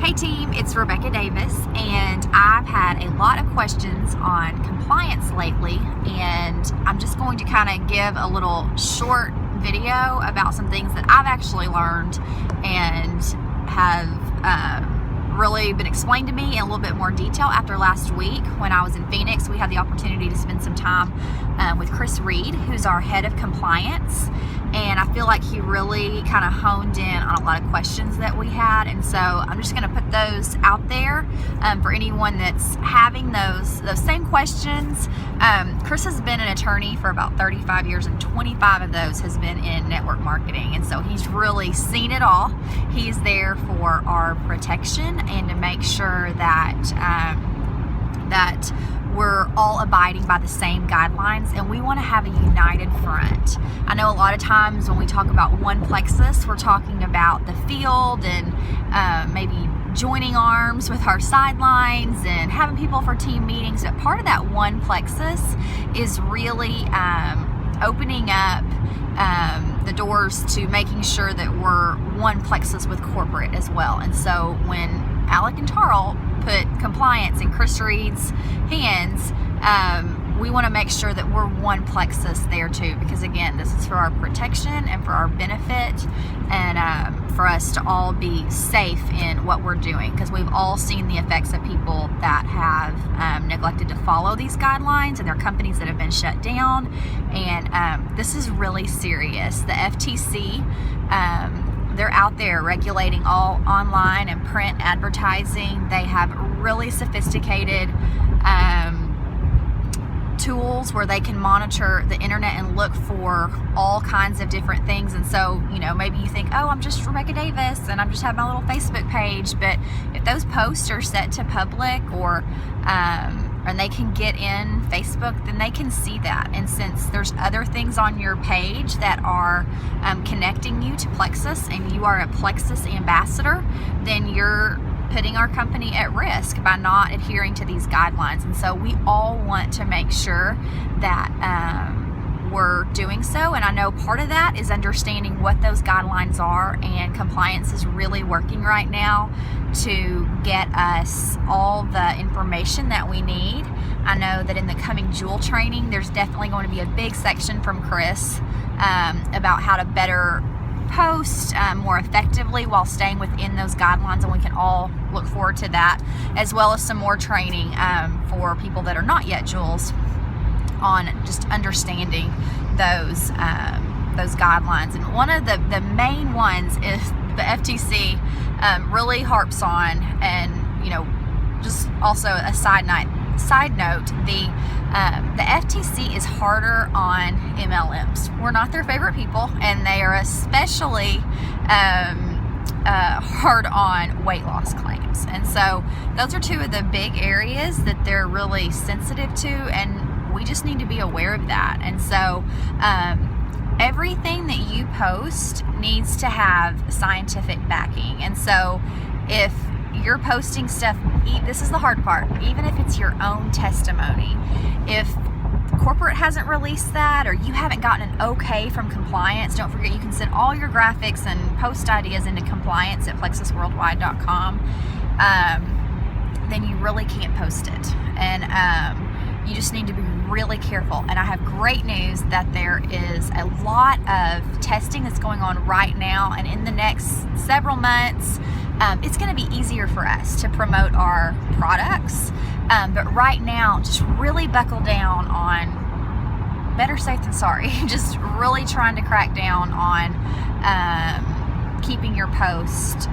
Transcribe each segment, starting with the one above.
Hey team, it's Rebecca Davis, and I've had a lot of questions on compliance lately, and I'm just going to kind of give a little short video about some things that I've actually learned and have really been explained to me in a little bit more detail after last week when I was in Phoenix. We had the opportunity to spend some time with Chris Reed, who's our head of compliance, and I feel like he really kind of honed in on a lot of questions that we had, and so I'm just going to put those out there for anyone that's having those same questions. Chris has been an attorney for about 35 years, and 25 of those has been in network marketing, and so he's really seen it all. He's there for our protection and to make sure that that we're all abiding by the same guidelines, and we want to have a united front. I know a lot of times when we talk about one Plexus, we're talking about the field and maybe joining arms with our sidelines and having people for team meetings, but part of that one Plexus is really opening up the doors to making sure that we're one Plexus with corporate as well. And so when Alec and Tarl put compliance in Chris Reed's hands, we want to make sure that we're one Plexus there too, because again, this is for our protection and for our benefit, and for us to all be safe in what we're doing, because we've all seen the effects of people that have neglected to follow these guidelines, and there are companies that have been shut down, and this is really serious. The FTC, they're out there regulating all online and print advertising. They have really sophisticated tools where they can monitor the internet and look for all kinds of different things. And so, you know, maybe you think, oh, I'm just Rebecca Davis and I'm just have my little Facebook page, but if those posts are set to public or and they can get in Facebook, then they can see that. And since there's other things on your page that are connecting you to Plexus, and you are a Plexus ambassador, then you're putting our company at risk by not adhering to these guidelines. And so we all want to make sure that we're doing so. And I know part of that is understanding what those guidelines are, and compliance is really working right now to get us all the information that we need. I know that in the coming Jewel training, there's definitely going to be a big section from Chris about how to better post more effectively while staying within those guidelines, and we can all look forward to that, as well as some more training for people that are not yet Jewels on just understanding those guidelines. And one of the main ones is the FTC really harps on, and you know, just also a side note, the FTC is harder on MLMs. We're not their favorite people, and they are especially hard on weight loss claims. And so those are two of the big areas that they're really sensitive to, and we just need to be aware of that. And so everything that you post needs to have scientific backing. And so if you're posting stuff, this is the hard part, even if it's your own testimony, if corporate hasn't released that, or you haven't gotten an okay from compliance, don't forget you can send all your graphics and post ideas into compliance at plexusworldwide.com, then you really can't post it. And you just need to be really careful. And I have great news that there is a lot of testing that's going on right now, and in the next several months, it's going to be easier for us to promote our products. But right now, just really buckle down on, better safe than sorry, just really trying to crack down on keeping your post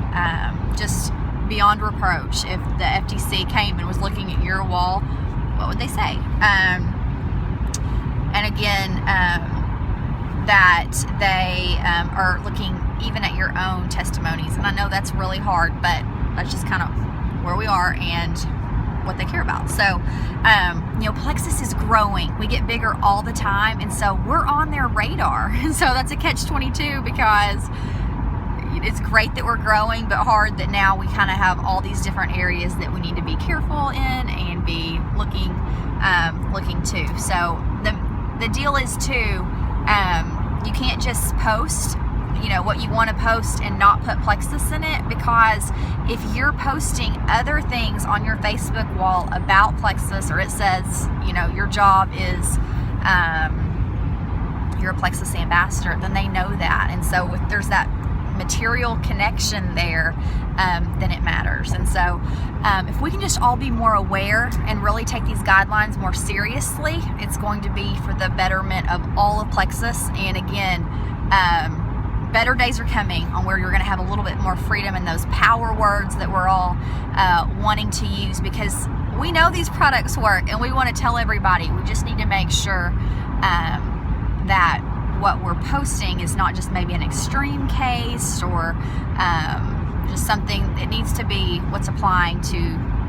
just beyond reproach. If the FTC came and was looking at your wall, what would they say? And again, that they are looking even at your own testimonies. And I know that's really hard, but that's just kind of where we are and what they care about. So, you know, Plexus is growing. We get bigger all the time, and so we're on their radar. And so that's a catch-22, because it's great that we're growing, but hard that now we kind of have all these different areas that we need to be careful in and be looking to. So the deal is too, you can't just post, what you want to post and not put Plexus in it, because if you're posting other things on your Facebook wall about Plexus, or it says, your job is, you're a Plexus ambassador, then they know that. And so if there's that material connection there, then it matters. And so if we can just all be more aware and really take these guidelines more seriously, it's going to be for the betterment of all of Plexus. And again, better days are coming on where you're going to have a little bit more freedom in those power words that we're all wanting to use, because we know these products work and we want to tell everybody. We just need to make sure that what we're posting is not just maybe an extreme case or just something. It needs to be what's applying to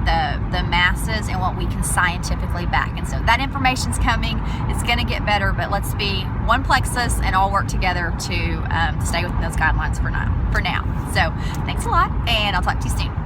the masses and what we can scientifically back. And so that information's coming. It's going to get better, but let's be one Plexus and all work together to stay within those guidelines for now. So thanks a lot, and I'll talk to you soon.